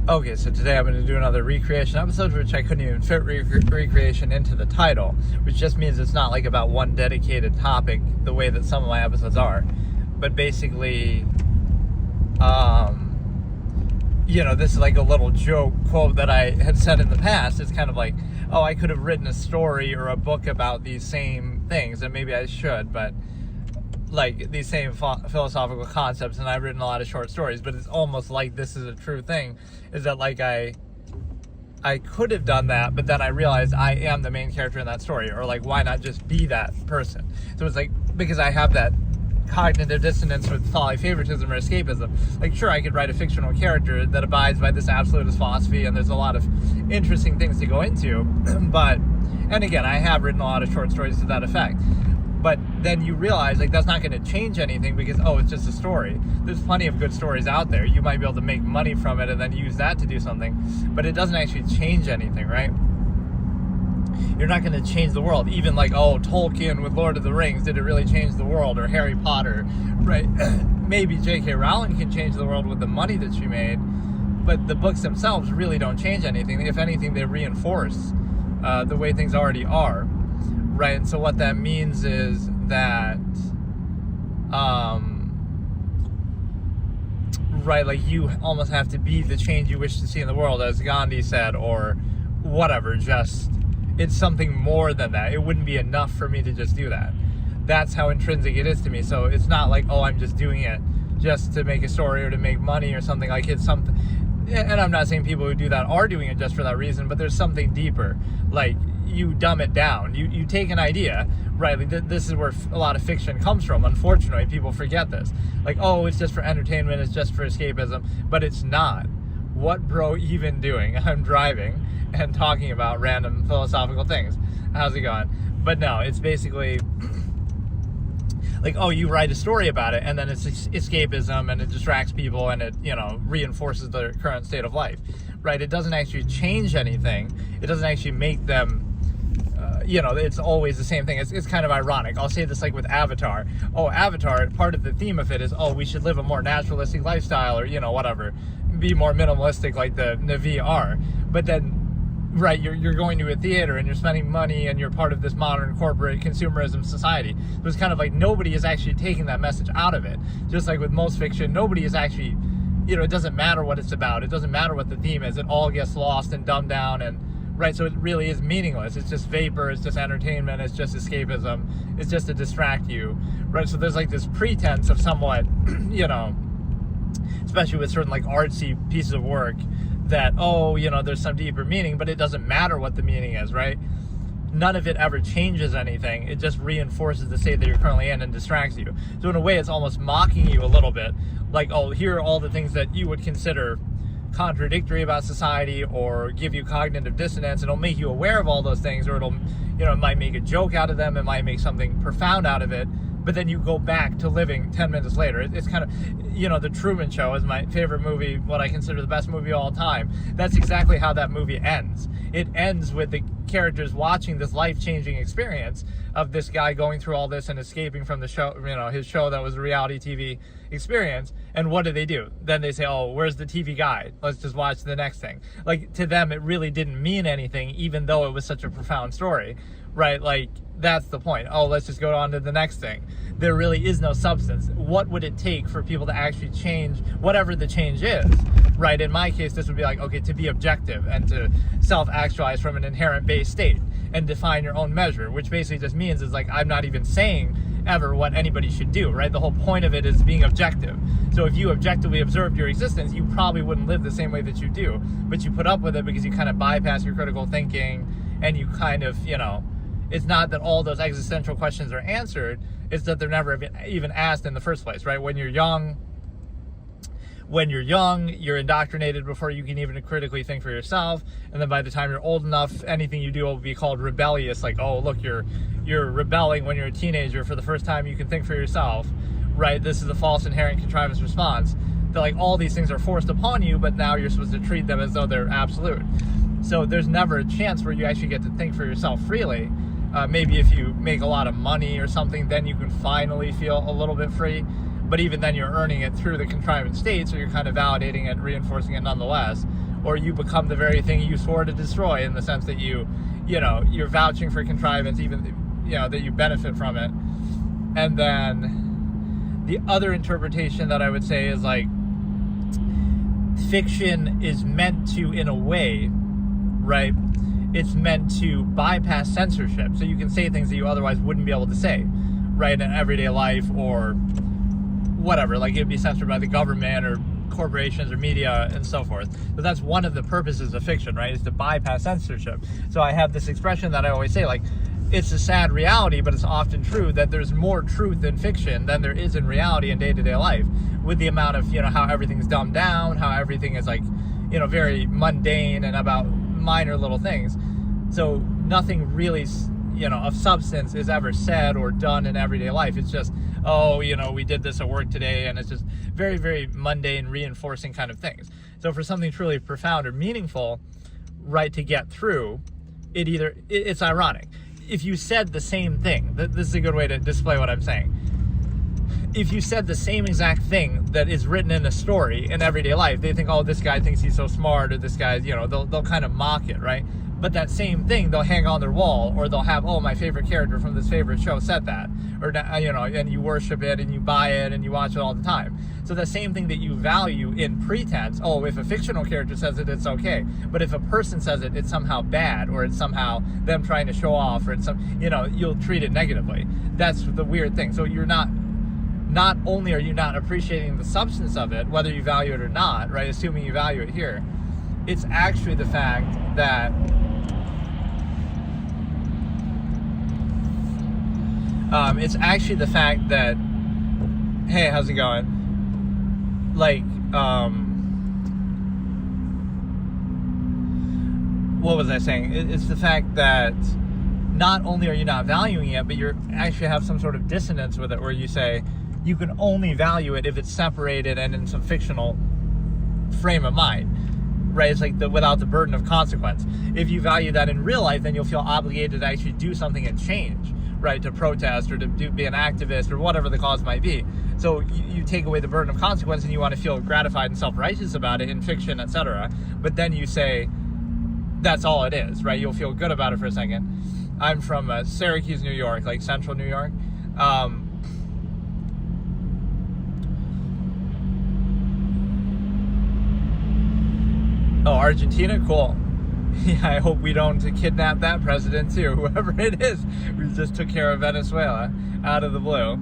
Okay, so today I'm going to do another recreation episode, which I couldn't even fit recreation into the title, which just means it's not like about one dedicated topic the way that some of my episodes are. But basically, this is like a little joke quote that I had said in the past. It's kind of like, oh, I could have written a story or a book about these same things, and maybe I should, but like these same philosophical concepts, and I've written a lot of short stories, but it's almost like this is a true thing, is that like I could have done that, but then I realized I am the main character in that story, or like why not just be that person? So it's like, because I have that cognitive dissonance with poly favoritism or escapism, like sure, I could write a fictional character that abides by this absolutist philosophy, and there's a lot of interesting things to go into, and again, I have written a lot of short stories to that effect. But then you realize, like, that's not going to change anything because, oh, it's just a story. There's plenty of good stories out there. You might be able to make money from it and then use that to do something. But it doesn't actually change anything, right? You're not going to change the world. Even like, oh, Tolkien with Lord of the Rings, did it really change the world? Or Harry Potter, right? Maybe J.K. Rowling can change the world with the money that she made. But the books themselves really don't change anything. If anything, they reinforce the way things already are. Right, and so what that means is that, right, like you almost have to be the change you wish to see in the world, as Gandhi said, or whatever, just, it's something more than that. It wouldn't be enough for me to just do that. That's how intrinsic it is to me. So it's not like, oh, I'm just doing it just to make a story or to make money or something. Like it's something, and I'm not saying people who do that are doing it just for that reason, but there's something deeper. Like, you dumb it down. You take an idea, right? Like this is where a lot of fiction comes from. Unfortunately, people forget this. Like, oh, it's just for entertainment, it's just for escapism, but it's not. What bro even doing? I'm driving and talking about random philosophical things. How's it going? But no, it's basically like, oh, you write a story about it, and then it's escapism, and it distracts people, and it, reinforces the current state of life, right? It doesn't actually change anything. It doesn't actually make them, it's always the same thing. It's kind of ironic. I'll say this like with Avatar. Oh, Avatar, part of the theme of it is, oh, we should live a more naturalistic lifestyle, or, whatever. Be more minimalistic like the Na'vi are. But then, right, you're going to a theater and you're spending money and you're part of this modern corporate consumerism society. So it's kind of like nobody is actually taking that message out of it. Just like with most fiction, nobody is actually, it doesn't matter what it's about. It doesn't matter what the theme is. It all gets lost and dumbed down, and right, so it really is meaningless. It's just vapor, it's just entertainment, it's just escapism, it's just to distract you, right? So there's like this pretense of somewhat, especially with certain like artsy pieces of work, that, oh, there's some deeper meaning, but it doesn't matter what the meaning is, right? None of it ever changes anything. It just reinforces the state that you're currently in and distracts you. So in a way, it's almost mocking you a little bit. Like, oh, here are all the things that you would consider contradictory about society or give you cognitive dissonance. It'll make you aware of all those things, or it'll, it might make a joke out of them. It might make something profound out of it. But then you go back to living 10 minutes later. It's kind of, The Truman Show is my favorite movie, what I consider the best movie of all time. That's exactly how that movie ends. It ends with the characters watching this life-changing experience of this guy going through all this and escaping from the show, his show that was a reality TV experience. And what do? Then they say, oh, where's the TV guide? Let's just watch the next thing. Like, to them, it really didn't mean anything, even though it was such a profound story, right? Like, that's the point. Oh, let's just go on to the next thing. There really is no substance. What would it take for people to actually change whatever the change is, right? In my case, this would be like, okay, to be objective and to self-actualize from an inherent base state and define your own measure, which basically just means is like, I'm not even saying ever what anybody should do, right? The whole point of it is being objective. So if you objectively observed your existence, you probably wouldn't live the same way that you do, but you put up with it because you kind of bypass your critical thinking, and you kind of, it's not that all those existential questions are answered, it's that they're never even asked in the first place, right? When you're young, you're indoctrinated before you can even critically think for yourself. And then by the time you're old enough, anything you do will be called rebellious. Like, oh, look, you're rebelling when you're a teenager for the first time you can think for yourself, right? This is a false inherent contrivance response. That like all these things are forced upon you, but now you're supposed to treat them as though they're absolute. So there's never a chance where you actually get to think for yourself freely. Maybe if you make a lot of money or something, then you can finally feel a little bit free. But even then, you're earning it through the contrivance state, so you're kind of validating it, reinforcing it nonetheless. or you become the very thing you swore to destroy, in the sense that you're vouching for contrivance, even that you benefit from it. And then the other interpretation that I would say is like, fiction is meant to, in a way, right? It's meant to bypass censorship, so you can say things that you otherwise wouldn't be able to say, right, in everyday life or whatever. Like, it'd be censored by the government or corporations or media and so forth. But that's one of the purposes of fiction, right, is to bypass censorship. So I have this expression that I always say, like, it's a sad reality, but it's often true, that there's more truth in fiction than there is in reality in day-to-day life, with the amount of, how everything's dumbed down, how everything is like, very mundane and about minor little things. So nothing really, of substance is ever said or done in everyday life. It's just, we did this at work today, and it's just very, very mundane, reinforcing kind of things. So for something truly profound or meaningful, right, to get through, it's ironic. If you said the same thing, this is a good way to display what I'm saying. If you said the same exact thing that is written in a story in everyday life, they think, oh, this guy thinks he's so smart, or this guy, they'll kind of mock it, right? But that same thing they'll hang on their wall, or they'll have, oh, my favorite character from this favorite show said that, or and you worship it and you buy it and you watch it all the time. So the same thing that you value in pretense, oh, if a fictional character says it, it's okay, but if a person says it, it's somehow bad, or it's somehow them trying to show off, or it's you'll treat it negatively. That's the weird thing. So you're not only are you not appreciating the substance of it, whether you value it or not, right, assuming you value it here, it's actually the fact that hey, how's it going? Like, what was I saying? It's the fact that not only are you not valuing it, but you actually have some sort of dissonance with it, where you say you can only value it if it's separated and in some fictional frame of mind, right? It's like without the burden of consequence. If you value that in real life, then you'll feel obligated to actually do something and change, right? To protest or to be an activist or whatever the cause might be. So you take away the burden of consequence, and you want to feel gratified and self-righteous about it in fiction, etc. But then you say that's all it is, right? You'll feel good about it for a second. I'm from Syracuse, New York, like central New York. Oh, Argentina? Cool. Yeah, I hope we don't kidnap that president too, whoever it is. We just took care of Venezuela out of the blue.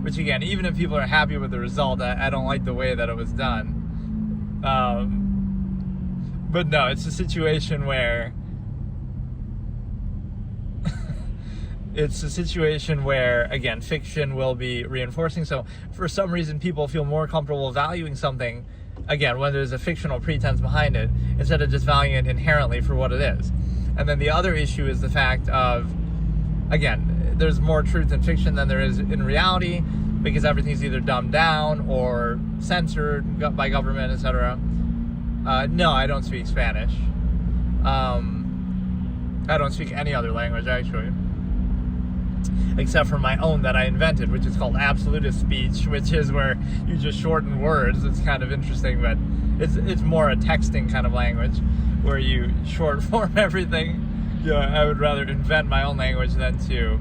Which, again, even if people are happy with the result, I don't like the way that it was done. But no, it's a situation where again, fiction will be reinforcing. So for some reason, people feel more comfortable valuing something, again, when there's a fictional pretense behind it, instead of just valuing it inherently for what it is. And then the other issue is the fact of, again, there's more truth in fiction than there is in reality, because everything's either dumbed down or censored by government, etc. No, I don't speak Spanish. I don't speak any other language, actually, except for my own that I invented, which is called Absolutist speech, which is where you just shorten words. It's kind of interesting, but it's more a texting kind of language where you short form everything. I would rather invent my own language than to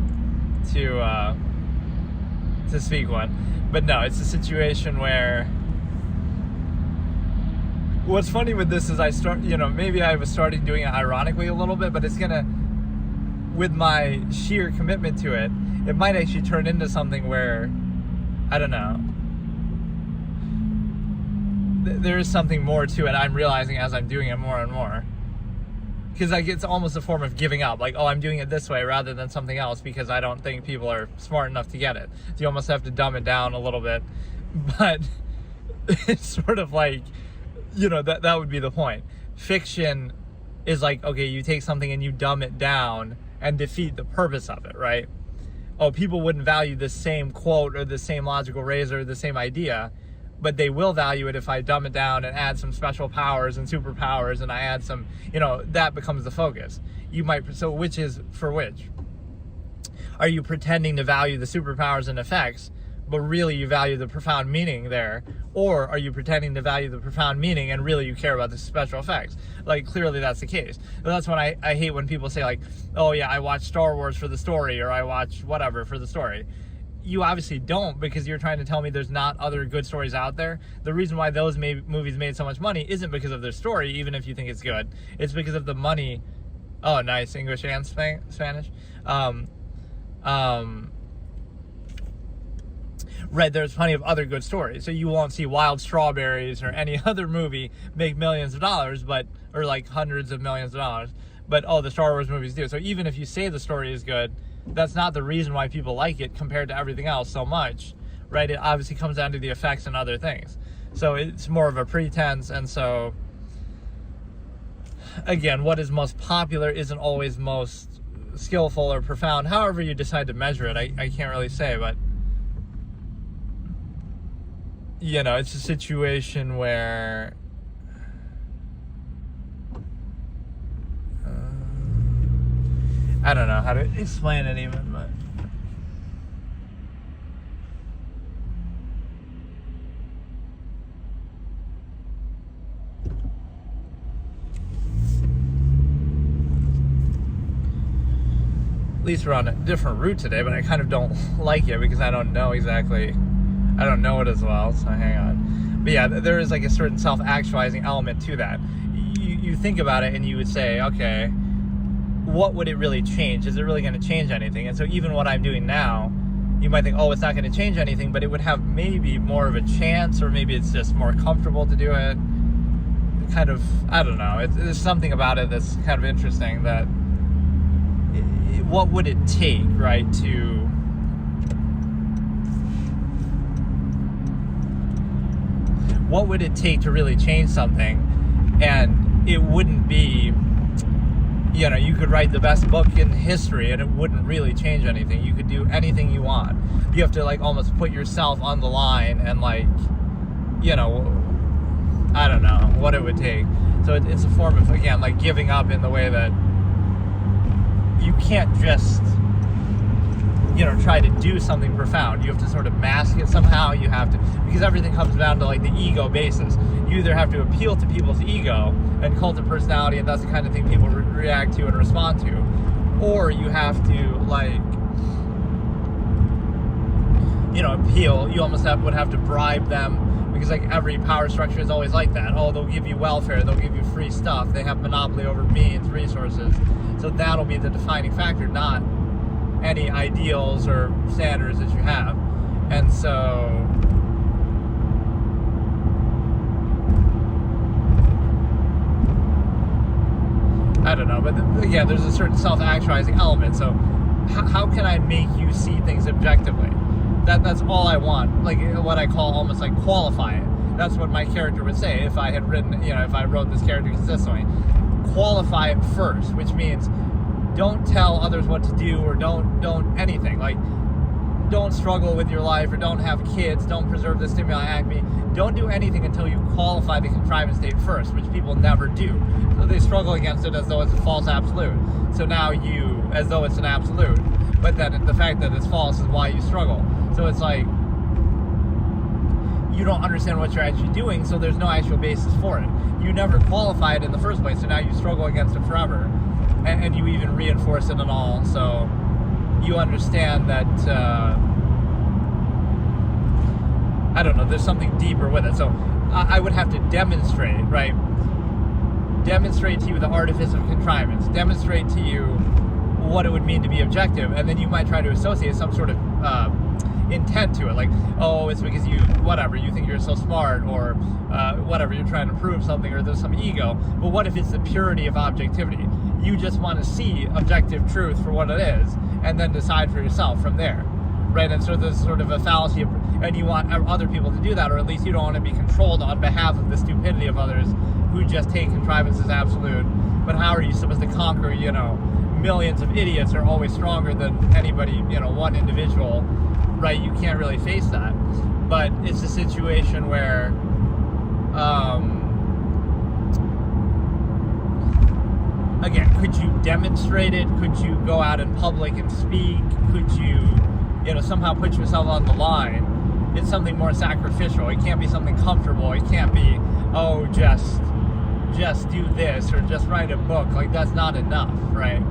speak one. But no, it's a situation where what's funny with this is maybe I was starting doing it ironically a little bit, but it's gonna, with my sheer commitment to it, it might actually turn into something where, I don't know, there is something more to it. I'm realizing as I'm doing it more and more. Because like it's almost a form of giving up. Like, oh, I'm doing it this way rather than something else because I don't think people are smart enough to get it. So you almost have to dumb it down a little bit. But it's sort of like, that would be the point. Fiction is like, okay, you take something and you dumb it down and defeat the purpose of it, right? Oh, people wouldn't value the same quote or the same logical razor or the same idea, but they will value it if I dumb it down and add some special powers and superpowers, and I add some, that becomes the focus. So which is for which? Are you pretending to value the superpowers and effects, but really you value the profound meaning there? Or are you pretending to value the profound meaning and really you care about the special effects? Like, clearly that's the case. But that's when I hate when people say, like, oh yeah, I watch Star Wars for the story, or I watch whatever for the story. You obviously don't, because you're trying to tell me there's not other good stories out there. The reason why those movies made so much money isn't because of their story, even if you think it's good. It's because of the money. Oh, nice. English and Spanish. Right, there's plenty of other good stories. So you won't see Wild Strawberries or any other movie make millions of dollars, or like hundreds of millions of dollars. But, the Star Wars movies do. So even if you say the story is good, that's not the reason why people like it compared to everything else so much, right? It obviously comes down to the effects and other things. So it's more of a pretense. And so, again, what is most popular isn't always most skillful or profound. However you decide to measure it, I can't really say. But, it's a situation where I don't know how to explain it even, but at least we're on a different route today, but I kind of don't like it because I don't know it as well, so hang on. But yeah, there is like a certain self-actualizing element to that. You think about it and you would say, okay, what would it really change? Is it really going to change anything? And so even what I'm doing now, you might think, oh, it's not going to change anything, but it would have maybe more of a chance, or maybe it's just more comfortable to do it. Kind of, I don't know. There's something about it that's kind of interesting, that what would it take, right, what would it take to really change something? And it wouldn't be, you could write the best book in history and it wouldn't really change anything. You could do anything you want. You have to like almost put yourself on the line and like, I don't know what it would take. So it's a form of, again, like giving up in the way that you can't just, try to do something profound. You have to sort of mask it somehow. You have to, because everything comes down to like the ego basis. You either have to appeal to people's ego and cult of personality, and that's the kind of thing people react to and respond to, or you have to like, appeal. You almost would have to bribe them, because like every power structure is always like that. Oh, they'll give you welfare, they'll give you free stuff, they have monopoly over means, resources. So that'll be the defining factor, not any ideals or standards that you have. And so I don't know, but again, there's a certain self-actualizing element. So how can I make you see things objectively? That's all I want. Like what I call almost like qualify it. That's what my character would say if I had written, if I wrote this character consistently. Qualify it first, which means don't tell others what to do, or don't anything. Like, don't struggle with your life, or don't have kids, don't preserve the stimuli acme. Don't do anything until you qualify the contrivance state first, which people never do. So they struggle against it as though it's a false absolute. So now as though it's an absolute. But then the fact that it's false is why you struggle. So it's like, you don't understand what you're actually doing, so there's no actual basis for it. You never qualify it in the first place, so now you struggle against it forever. And you even reinforce it and all. So you understand that, I don't know, there's something deeper with it. So I would have to demonstrate, right? Demonstrate to you the artifice of contrivance. Demonstrate to you what it would mean to be objective. And then you might try to associate some sort of intent to it. Like, oh, it's because you think you're so smart, or whatever, you're trying to prove something, or there's some ego. But what if it's the purity of objectivity? You just want to see objective truth for what it is, and then decide for yourself from there, right? And so there's sort of a fallacy, and you want other people to do that, or at least you don't want to be controlled on behalf of the stupidity of others who just take contrivance as absolute. But how are you supposed to conquer, millions of idiots are always stronger than anybody, one individual, right? You can't really face that. But it's a situation where, again, could you demonstrate it? Could you go out in public and speak? Could you, somehow put yourself on the line? it's something more sacrificial. It can't be something comfortable. It can't be, oh, just do this or just write a book. Like, that's not enough, right?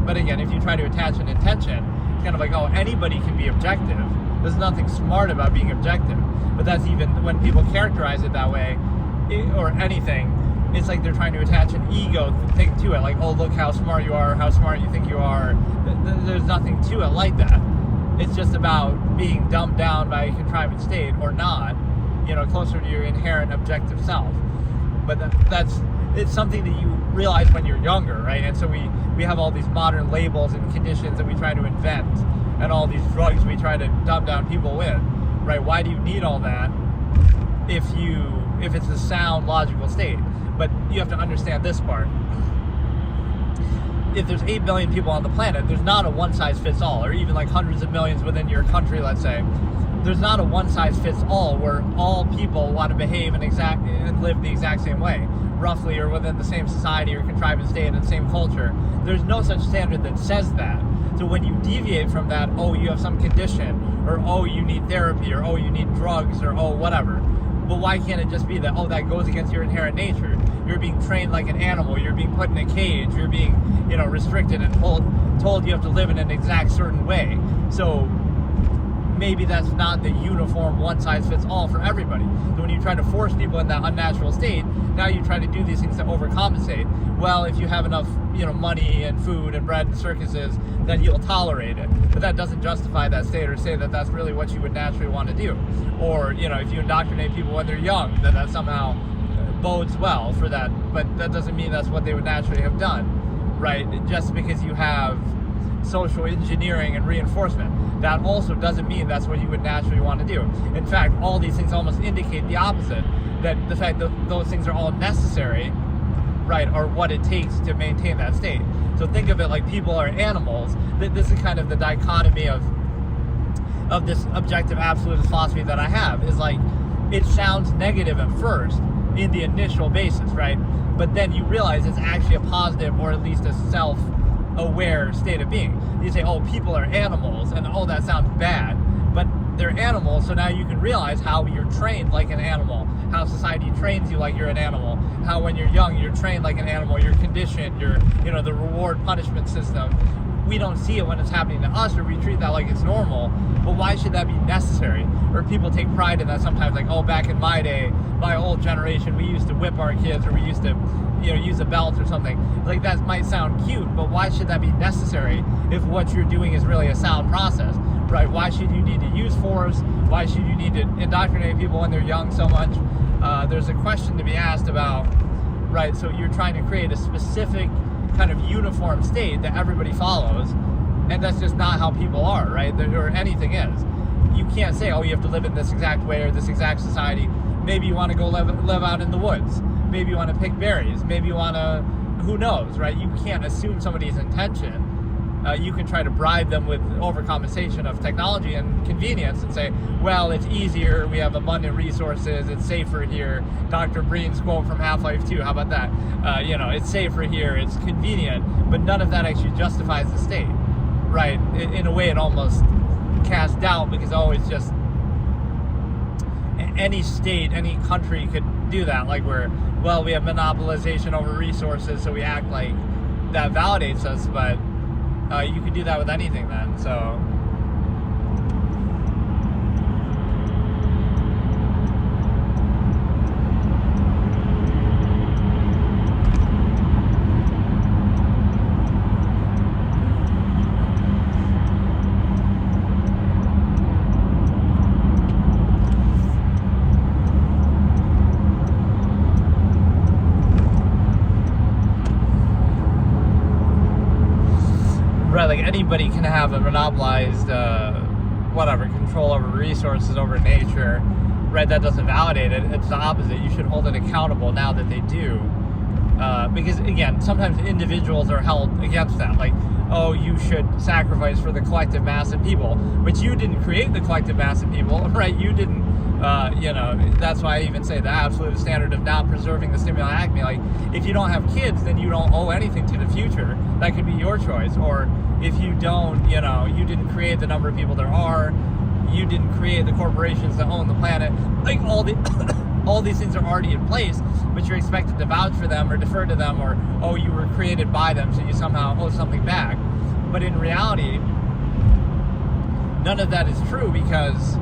But again, if you try to attach an intention, it's kind of like, oh, anybody can be objective. There's nothing smart about being objective. But that's even when people characterize it that way, or anything, it's like they're trying to attach an ego thing to it. Like, oh, look how smart you are, how smart you think you are. There's nothing to it like that. It's just about being dumbed down by a contrived state or not, closer to your inherent objective self. But it's something that you realize when you're younger, right? And so we have all these modern labels and conditions that we try to invent, and all these drugs we try to dumb down people with, right? Why do you need all that if it's a sound, logical state? But you have to understand this part. If there's 8 billion people on the planet, there's not a one-size-fits-all, or even like hundreds of millions within your country, let's say. There's not a one-size-fits-all where all people want to behave and live the exact same way, roughly, or within the same society or contrived state and same culture. There's no such standard that says that. So when you deviate from that, oh, you have some condition, or oh, you need therapy, or oh, you need drugs, or oh, whatever. But why can't it just be that, oh, that goes against your inherent nature? You're being trained like an animal. You're being put in a cage. You're being, restricted and told you have to live in an exact certain way. So maybe that's not the uniform one-size-fits-all for everybody. So when you try to force people in that unnatural state, now you try to do these things to overcompensate. Well, if you have enough, money and food and bread and circuses, then you'll tolerate it. But that doesn't justify that state or say that that's really what you would naturally want to do. Or, if you indoctrinate people when they're young, then that somehow bodes well for that. But that doesn't mean that's what they would naturally have done, right? Just because you have social engineering and reinforcement, that also doesn't mean that's what you would naturally want to do. In fact, all these things almost indicate the opposite, that the fact that those things are all necessary, right, are what it takes to maintain that state. So think of it like people are animals. This is kind of the dichotomy of this objective absolutist philosophy that I have, is like, it sounds negative at first in the initial basis, right? But then you realize it's actually a positive, or at least a self-aware state of being. You say, oh, people are animals, and oh, that sounds bad. But they're animals, so now you can realize how you're trained like an animal, how society trains you like you're an animal, how when you're young, you're trained like an animal, you're conditioned, the reward punishment system. We don't see it when it's happening to us, or we treat that like it's normal, but why should that be necessary? Or people take pride in that sometimes, like, oh, back in my day, my old generation, we used to whip our kids, or we used to, use a belt or something. Like, that might sound cute, but why should that be necessary if what you're doing is really a sound process, right? Why should you need to use force? Why should you need to indoctrinate people when they're young so much? There's a question to be asked about, right? So you're trying to create a specific kind of uniform state that everybody follows, and that's just not how people are, right? Or anything is. You can't say, oh, you have to live in this exact way or this exact society. Maybe you want to go live out in the woods. Maybe you want to pick berries. Maybe you want to, who knows, right? You can't assume somebody's intention. You can try to bribe them with overcompensation of technology and convenience and say, well, it's easier, we have abundant resources, it's safer here. Dr. Breen's quote from Half-Life 2, how about that? It's safer here, it's convenient, but none of that actually justifies the state, right? In a way, it almost casts doubt because, oh, it's just any state, any country could do that, like we have monopolization over resources, so we act like that validates us, but you could do that with anything then, so. Right, like anybody can have a monopolized, control over resources, over nature, right? That doesn't validate it. It's the opposite. You should hold it accountable now that they do. Because, again, sometimes individuals are held against that. Like, oh, you should sacrifice for the collective mass of people. But you didn't create the collective mass of people, right? You didn't, that's why I even say the absolute standard of not preserving the stimuli acme. Like, if you don't have kids, then you don't owe anything to the future. That could be your choice. Or if you don't, you didn't create the number of people there are, you didn't create the corporations that own the planet. Like all these things are already in place, but you're expected to vouch for them or defer to them, or, oh, you were created by them, so you somehow owe something back. But in reality, none of that is true, because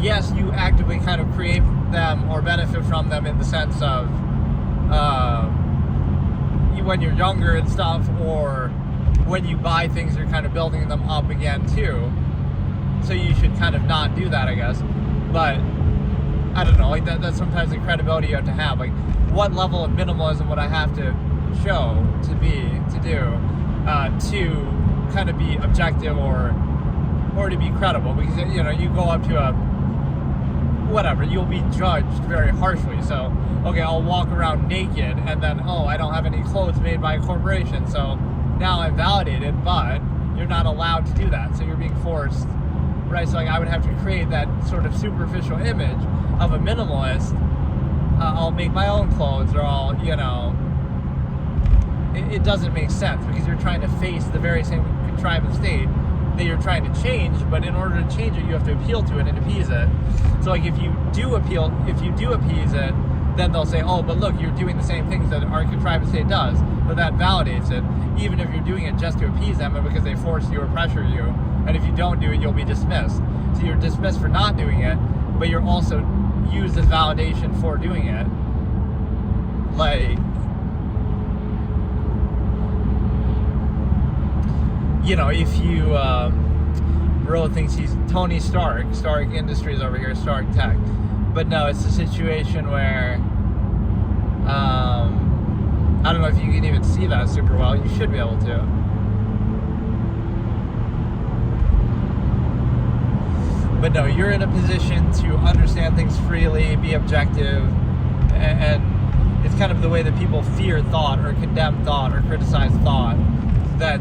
yes, you actively kind of create them or benefit from them in the sense of when you're younger and stuff, or when you buy things, you're kind of building them up again too. So you should kind of not do that, I guess. But I don't know, like that's sometimes the credibility you have to have. Like, what level of minimalism would I have to show to kind of be objective or to be credible? Because, you know, you go up to a whatever, you'll be judged very harshly. So, okay, I'll walk around naked, and then, oh, I don't have any clothes made by a corporation, so now I'm validated, but you're not allowed to do that. So you're being forced, right? So like, I would have to create that sort of superficial image of a minimalist. I'll make my own clothes, or I'll, you know, it doesn't make sense, because you're trying to face the very same contrived state that you're trying to change. But in order to change it, you have to appeal to it and appease it. So like, if you do appease it, then they'll say, oh, but look, you're doing the same things that our contrived state does. But that validates it, even if you're doing it just to appease them and because they force you or pressure you. And if you don't do it, you'll be dismissed. So you're dismissed for not doing it, but you're also used as validation for doing it. Like, you know, if you Bro thinks he's Tony Stark Industries over here, Stark Tech, but no, it's a situation where I don't know if you can even see that super well. You should be able to. But no, you're in a position to understand things freely, be objective, and it's kind of the way that people fear thought or condemn thought or criticize thought that,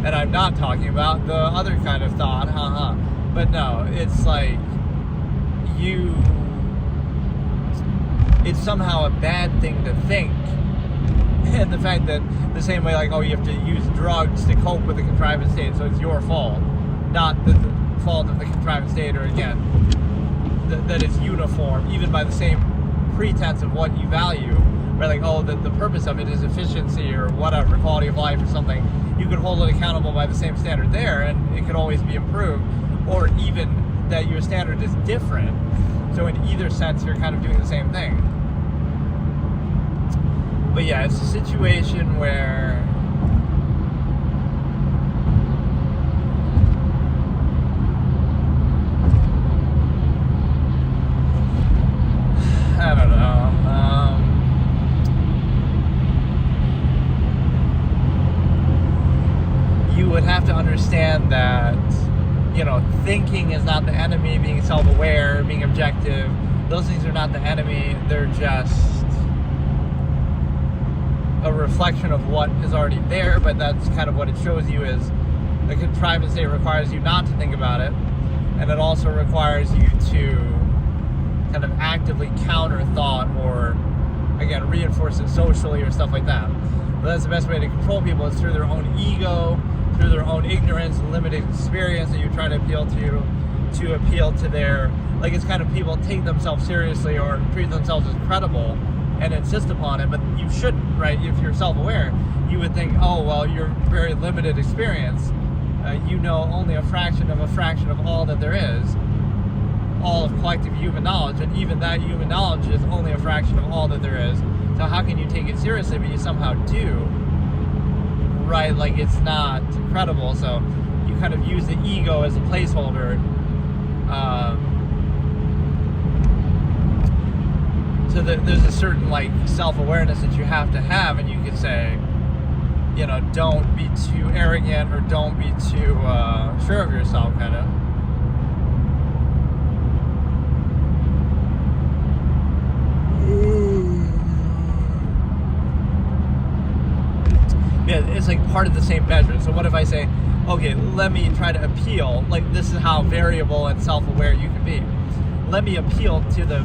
and I'm not talking about the other kind of thought, but no, it's like it's somehow a bad thing to think. And the fact that the same way, like, oh, you have to use drugs to cope with the contrived state, so it's your fault, not the fault of the contrived state, or again, that it's uniform, even by the same pretense of what you value, right? Like, oh, the purpose of it is efficiency or whatever, quality of life or something. You could hold it accountable by the same standard there, and it could always be improved, or even that your standard is different. So in either sense, you're kind of doing the same thing. But yeah, it's a situation where I don't know. You would have to understand that, you know, thinking is not the enemy, being self-aware, being objective, those things are not the enemy. They're just a reflection of what is already there, but that's kind of what it shows you is the contrived state requires you not to think about it, and it also requires you to kind of actively counter thought, or again, reinforce it socially or stuff like that. But that's the best way to control people, is through their own ego, through their own ignorance and limited experience that you try to appeal to their, like, it's kind of people take themselves seriously or treat themselves as credible and insist upon it, but you shouldn't, right? If you're self-aware, you would think, oh, well, you're very limited experience. You know only a fraction of all that there is, all of collective human knowledge, and even that human knowledge is only a fraction of all that there is. So how can you take it seriously, but you somehow do, right? Like, it's not credible. So you kind of use the ego as a placeholder. So there's a certain, like, self-awareness that you have to have, and you could say, you know, don't be too arrogant, or don't be too sure of yourself, kind of. Yeah, it's like part of the same measure. So what if I say, okay, let me try to appeal, like, this is how variable and self-aware you can be. Let me appeal to the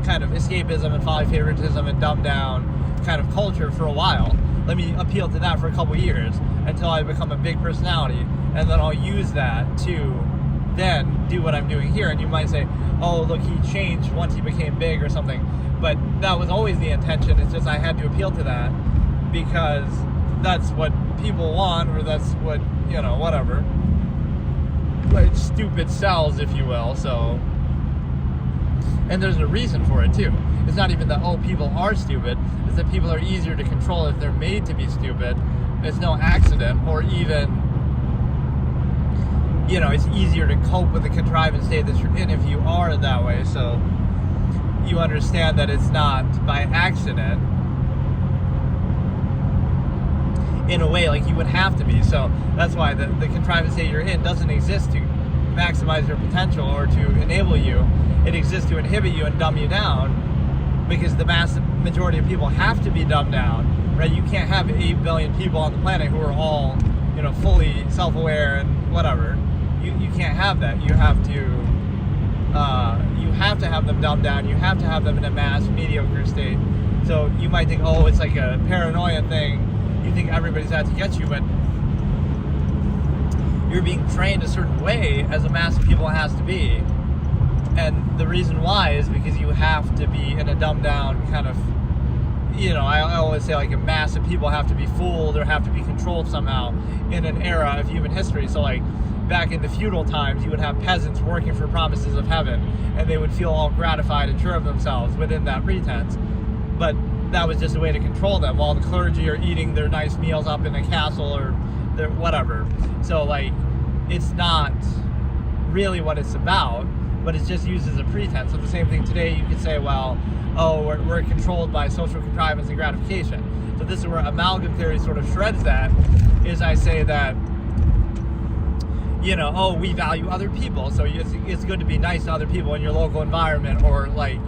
kind of escapism and folly favoritism and dumbed down kind of culture for a while. Let me appeal to that for a couple years until I become a big personality, and then I'll use that to then do what I'm doing here. And you might say, oh, look, he changed once he became big or something. But that was always the intention. It's just I had to appeal to that because that's what people want, or that's what, whatever. Like stupid sells, if you will. So, and there's a reason for it too. It's not even that, oh, people are stupid. It's that people are easier to control if they're made to be stupid. It's no accident, or even, it's easier to cope with the contrived state that you're in if you are that way. So you understand that it's not by accident in a way like you would have to be. So that's why the contrived state you're in doesn't exist to maximize your potential or to enable you. It exists to inhibit you and dumb you down, because the massive majority of people have to be dumbed down, right? You can't have 8 billion people on the planet who are all, fully self-aware and whatever. You can't have that. You have to have them dumbed down. You have to have them in a mass mediocre state. So you might think, oh, it's like a paranoia thing. You think everybody's out to get you, but you're being trained a certain way as a mass of people has to be. And the reason why is because you have to be in a dumbed down kind of, I always say like a mass of people have to be fooled or have to be controlled somehow in an era of human history. So like back in the feudal times, you would have peasants working for promises of heaven, and they would feel all gratified and sure of themselves within that pretense. But that was just a way to control them, while the clergy are eating their nice meals up in a castle or their whatever. So like, it's not really what it's about, but it's just used as a pretense. So the same thing today, you could say, well, oh, we're controlled by social contrivance and gratification. So this is where amalgam theory sort of shreds that, is I say that, oh, we value other people, so it's good to be nice to other people in your local environment, or like,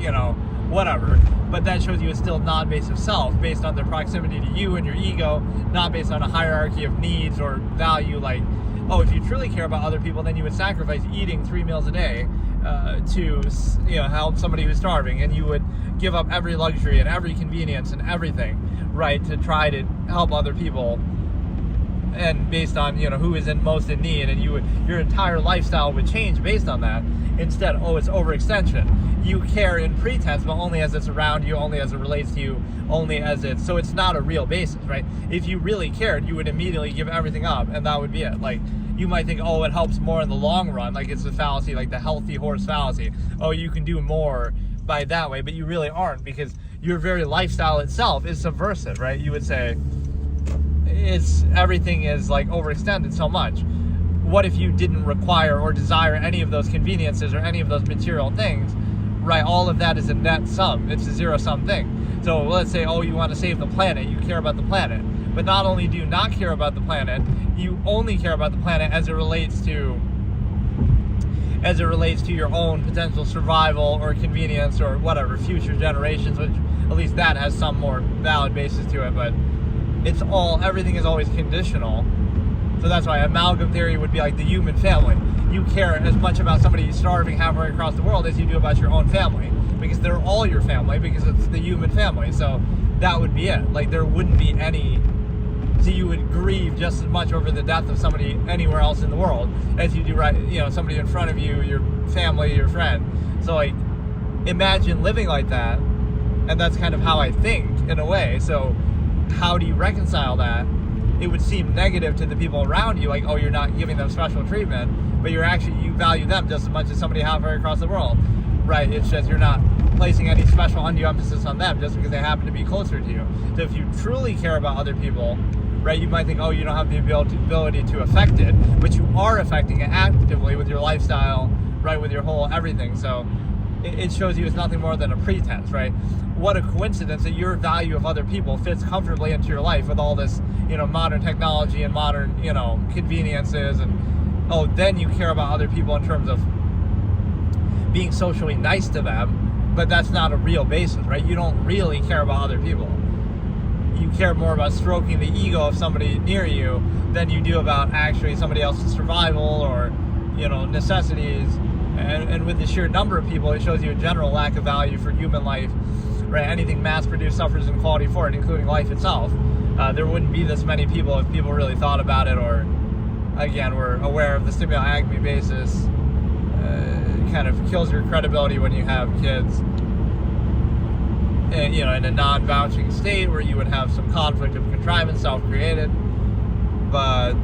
whatever. But that shows you it's still non-basic self, based on their proximity to you and your ego, not based on a hierarchy of needs or value. Like, oh, if you truly care about other people, then you would sacrifice eating 3 meals a day to help somebody who's starving, and you would give up every luxury and every convenience and everything, right, to try to help other people, and based on who is most in need, and your entire lifestyle would change based on that. Instead, oh, it's overextension. You care in pretense, but only as it's around you, only as it relates to you, so it's not a real basis, right? If you really cared, you would immediately give everything up, and that would be it. Like, you might think, oh, it helps more in the long run, like it's a fallacy, like the healthy horse fallacy. Oh, you can do more by that way, but you really aren't, because your very lifestyle itself is subversive, right? You would say everything is like overextended so much. What if you didn't require or desire any of those conveniences or any of those material things, right? All of that is a net sum. It's a zero-sum thing. So let's say, oh, you want to save the planet. You care about the planet. But not only do you not care about the planet, you only care about the planet as it relates to your own potential survival or convenience or whatever, future generations, which at least that has some more valid basis to it. But everything is always conditional. So that's why amalgam theory would be like the human family. You care as much about somebody starving halfway across the world as you do about your own family, because they're all your family, because it's the human family. So that would be it. Like, there wouldn't be any, so you would grieve just as much over the death of somebody anywhere else in the world as you do, right, somebody in front of you, your family, your friend. So like, imagine living like that, and that's kind of how I think in a way. So how do you reconcile that? It would seem negative to the people around you, like, oh, you're not giving them special treatment, but you value them just as much as somebody halfway across the world, right? It's just you're not placing any special undue emphasis on them just because they happen to be closer to you. So if you truly care about other people, right, you might think, oh, you don't have the ability to affect it, but you are affecting it actively with your lifestyle, right, with your whole everything. So it shows you it's nothing more than a pretense, right? What a coincidence that your value of other people fits comfortably into your life with all this, modern technology and modern, conveniences, and then you care about other people in terms of being socially nice to them, but that's not a real basis, right? You don't really care about other people. You care more about stroking the ego of somebody near you than you do about actually somebody else's survival or, necessities. And with the sheer number of people, it shows you a general lack of value for human life, right? Anything mass-produced suffers in quality for it, including life itself. There wouldn't be this many people if people really thought about it, or, again, were aware of the stimuli-agony basis kind of kills your credibility when you have kids, in a non-vouching state where you would have some conflict of contrivance, self-created. But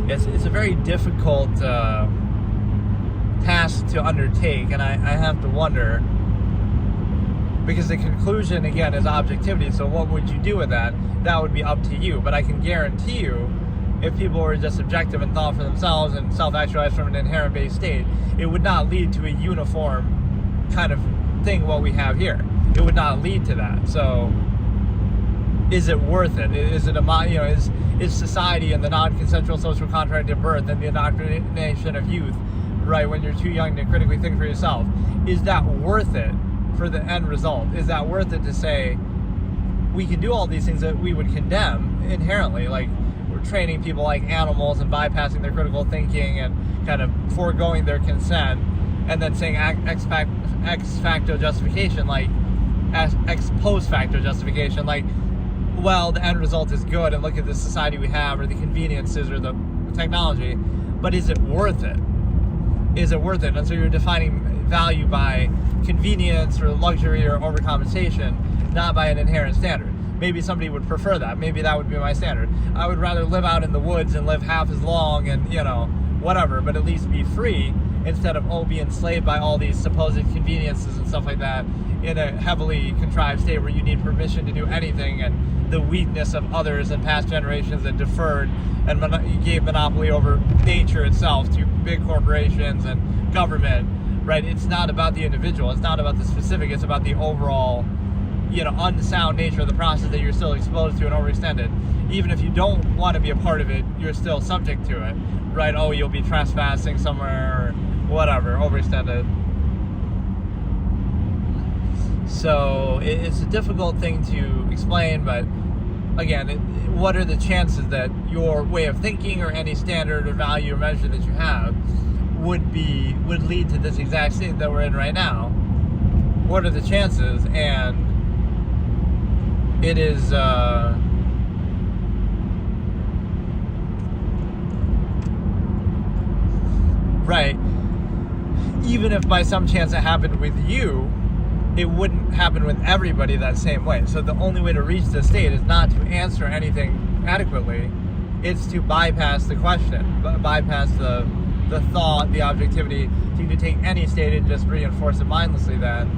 it's a very difficult task to undertake, and I have to wonder, because the conclusion again is objectivity. So what would you do with that? That would be up to you. But I can guarantee you, if people were just objective and thought for themselves and self-actualized from an inherent base state, it would not lead to a uniform kind of thing what we have here. It would not lead to that. So is it worth it? Is it is society and the non-consensual social contract of birth and the indoctrination of youth, right, when you're too young to critically think for yourself, is that worth it for the end result? Is that worth it to say we can do all these things that we would condemn inherently, like we're training people like animals and bypassing their critical thinking and kind of foregoing their consent, and then saying ex facto justification, like ex post facto justification, like, well, the end result is good and look at the society we have, or the conveniences, or the technology, but is it worth it? Is it worth it? And so you're defining value by convenience or luxury or overcompensation, not by an inherent standard. Maybe somebody would prefer that. Maybe that would be my standard. I would rather live out in the woods and live half as long and, whatever, but at least be free, instead of, be enslaved by all these supposed conveniences and stuff like that in a heavily contrived state where you need permission to do anything, and the weakness of others and past generations that deferred and gave monopoly over nature itself to big corporations and government, right? It's not about the individual. It's not about the specific. It's about the overall, unsound nature of the process that you're still exposed to and overextended. Even if you don't want to be a part of it, you're still subject to it, right? Oh, you'll be trespassing somewhere or whatever, overextended. So it's a difficult thing to explain, but again, what are the chances that your way of thinking or any standard or value or measure that you have would lead to this exact state that we're in right now? What are the chances? And it is right, even if by some chance it happened with you, it wouldn't happen with everybody that same way. So the only way to reach this state is not to answer anything adequately. It's to bypass the question, bypass the thought, the objectivity. So you can take any state and just reinforce it mindlessly then.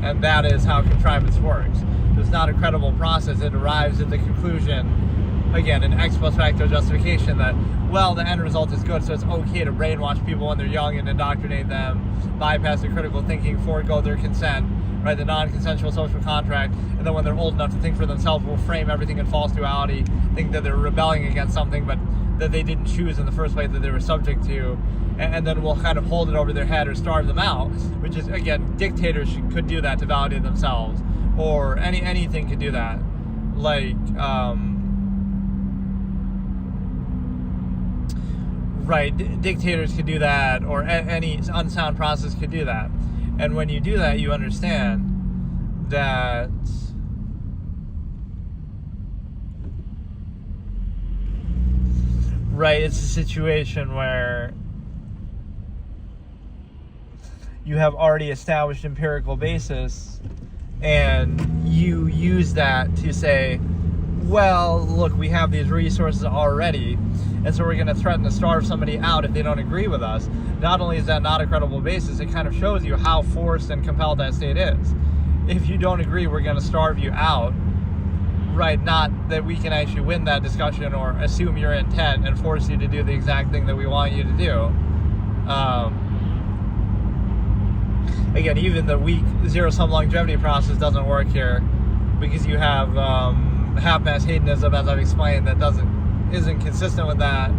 And that is how contrivance works. It's not a credible process. It arrives at the conclusion, again, an ex post facto justification that, well, the end result is good, so it's okay to brainwash people when they're young and indoctrinate them, bypass their critical thinking, forego their consent, right, the non-consensual social contract, and then when they're old enough to think for themselves, will frame everything in false duality, think that they're rebelling against something, but that they didn't choose in the first place, that they were subject to, and then we'll kind of hold it over their head or starve them out, which is, again, dictators could do that to validate themselves, or anything could do that, like, right, dictators could do that, or any unsound process could do that. And when you do that, you understand that right, it's a situation where you have already established empirical basis, and you use that to say, well, look, we have these resources already, and so we're going to threaten to starve somebody out if they don't agree with us. Not only is that not a credible basis, it kind of shows you how forced and compelled that state is. If you don't agree, we're going to starve you out, right? Not that we can actually win that discussion or assume your intent and force you to do the exact thing that we want you to do. Again, even the weak zero-sum longevity process doesn't work here, because you have half-mass hedonism, as I've explained, that isn't consistent with that.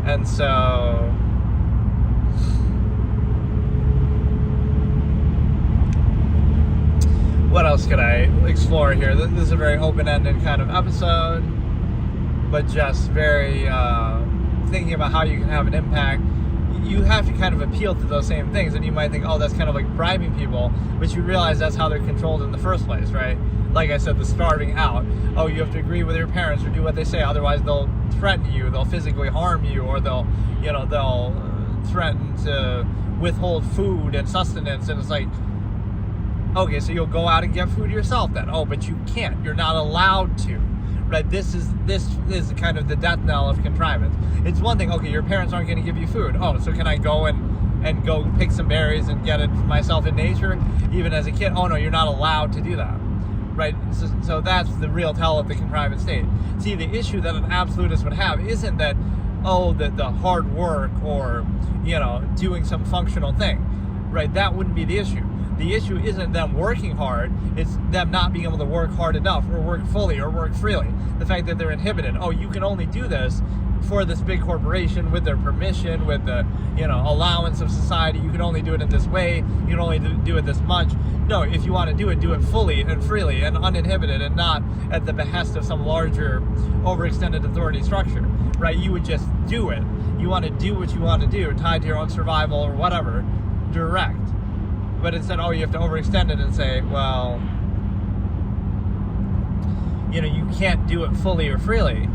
And so what else could I explore here? This is a very open-ended kind of episode, but just very thinking about how you can have an impact. You have to kind of appeal to those same things, and you might think, oh, that's kind of like bribing people, but you realize that's how they're controlled in the first place, right? like I said, the starving out. Oh, you have to agree with your parents or do what they say, otherwise they'll threaten you, they'll physically harm you, or they'll threaten to withhold food and sustenance. And it's like, okay, so you'll go out and get food yourself then. Oh, but you can't. You're not allowed to. Right? This is kind of the death knell of contrivance. It's one thing, okay, your parents aren't going to give you food. Oh, so can I go and go pick some berries and get it for myself in nature, even as a kid? Oh no, you're not allowed to do that. Right? So that's the real tell of the contrivance state. See, the issue that an absolutist would have isn't that, the hard work or, doing some functional thing. Right? That wouldn't be the issue. The issue isn't them working hard, it's them not being able to work hard enough or work fully or work freely. The fact that they're inhibited. Oh, you can only do this for this big corporation with their permission, with the, allowance of society. You can only do it in this way. You can only do it this much. No, if you want to do it fully and freely and uninhibited and not at the behest of some larger overextended authority structure, right? You would just do it. You want to do what you want to do, tied to your own survival or whatever, direct. But instead, you have to overextend it and say, well, you can't do it fully or freely.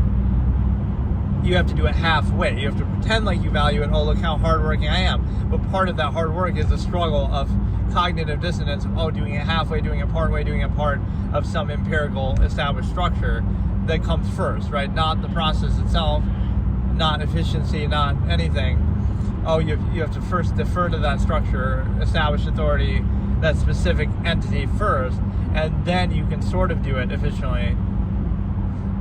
You have to do it halfway. You have to pretend like you value it. Oh, look how hardworking I am. But part of that hard work is the struggle of cognitive dissonance of, doing it halfway, doing it partway, doing it part of some empirical established structure that comes first, right? Not the process itself, not efficiency, not anything. You have to first defer to that structure, establish authority, that specific entity first, and then you can sort of do it efficiently,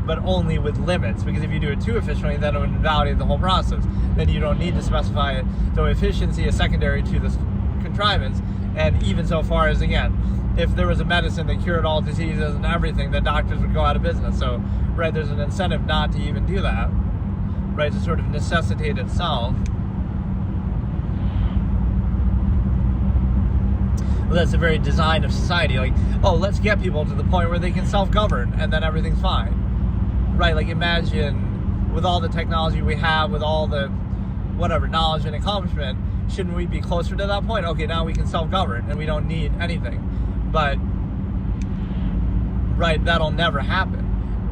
but only with limits, because if you do it too efficiently, then it would invalidate the whole process. Then you don't need to specify it. So efficiency is secondary to this contrivance, and even so far as, again, if there was a medicine that cured all diseases and everything, the doctors would go out of business. So, right, there's an incentive not to even do that, right, to sort of necessitate itself. Well, that's the very design of society. Like, let's get people to the point where they can self-govern, and then everything's fine. Right? Like, imagine with all the technology we have, with all the knowledge and accomplishment, shouldn't we be closer to that point? Okay, now we can self-govern and we don't need anything. But, right, that'll never happen.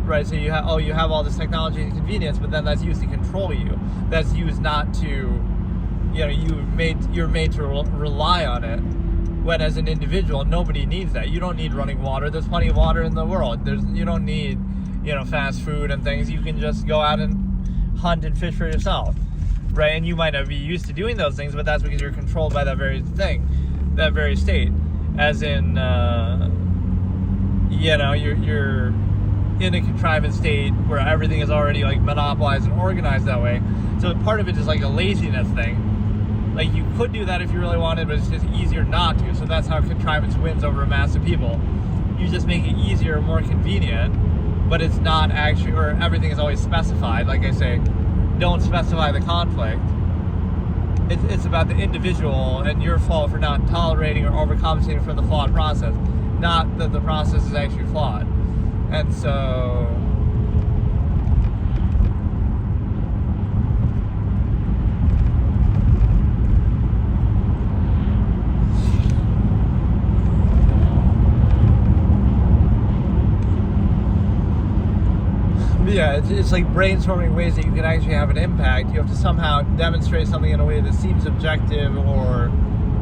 Right? So you have all this technology and convenience, but then that's used to control you. That's used not to, you're made to rely on it. When as an individual, nobody needs that. You don't need running water. There's plenty of water in the world. You don't need, fast food and things. You can just go out and hunt and fish for yourself, right? And you might not be used to doing those things, but that's because you're controlled by that very thing, that very state. As in, you're in a contrivance state where everything is already like monopolized and organized that way. So part of it is like a laziness thing. Like, you could do that if you really wanted, but it's just easier not to. So that's how contrivance wins over a mass of people. You just make it easier, more convenient, but it's not actually, or everything is always specified. Like I say, don't specify the conflict. It's about the individual and your fault for not tolerating or overcompensating for the flawed process. Not that the process is actually flawed. And so... yeah, it's like brainstorming ways that you can actually have an impact. You have to somehow demonstrate something in a way that seems objective or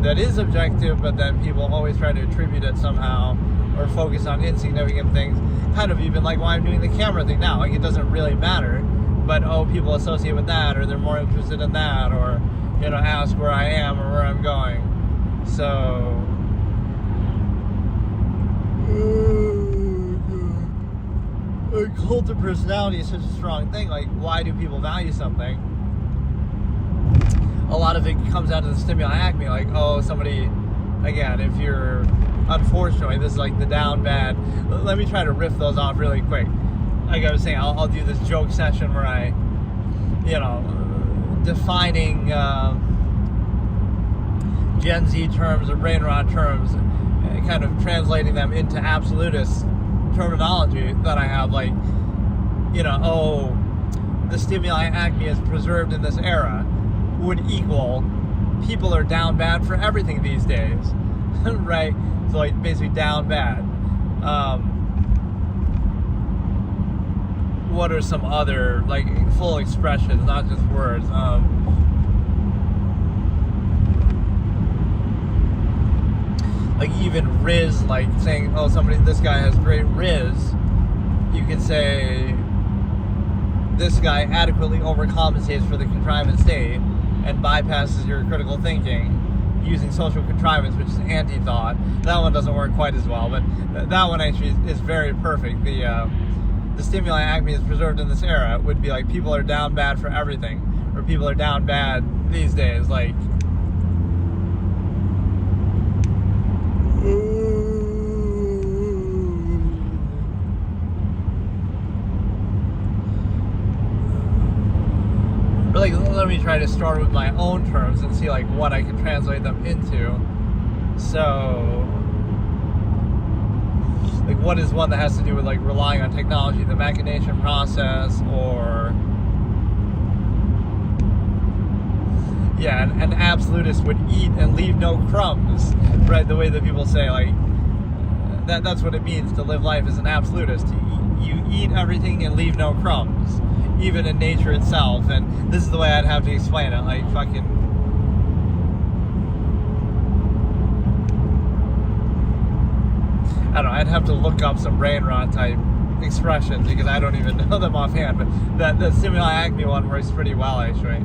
that is objective, but then people always try to attribute it somehow or focus on insignificant things. Kind of even like why I'm doing the camera thing now. Like, it doesn't really matter, but people associate with that, or they're more interested in that, or ask where I am or where I'm going. So... a cult of personality is such a strong thing. Like, why do people value something? A lot of it comes down to the stimuli acme. Like, somebody, again, if you're, unfortunately, this is like the down bad. Let me try to riff those off really quick. Like I was saying, I'll do this joke session where I, defining Gen Z terms or brain rot terms, kind of translating them into absolutist terminology that I have, like, the stimuli acme is preserved in this era would equal people are down bad for everything these days, right? So, like, basically down bad. what are some other, like, full expressions, not just words? Like even Riz, like saying, oh, this guy has great Riz. You can say, this guy adequately overcompensates for the contrivance state and bypasses your critical thinking using social contrivance, which is anti-thought. That one doesn't work quite as well, but that one actually is very perfect. The stimuli acme is preserved in this era would be like, people are down bad for everything, or people are down bad these days, like, like, let me try to start with my own terms and see like what I can translate them into. So, like, what is one that has to do with like relying on technology, the machination process, or yeah, an absolutist would eat and leave no crumbs, right? The way that people say, like, that's what it means to live life as an absolutist. You eat everything and leave no crumbs, even in nature itself. And this is the way I'd have to explain it, like, fucking, I don't know, I'd have to look up some brain rot type expressions because I don't even know them offhand, but that stimuli acme one works pretty well, actually.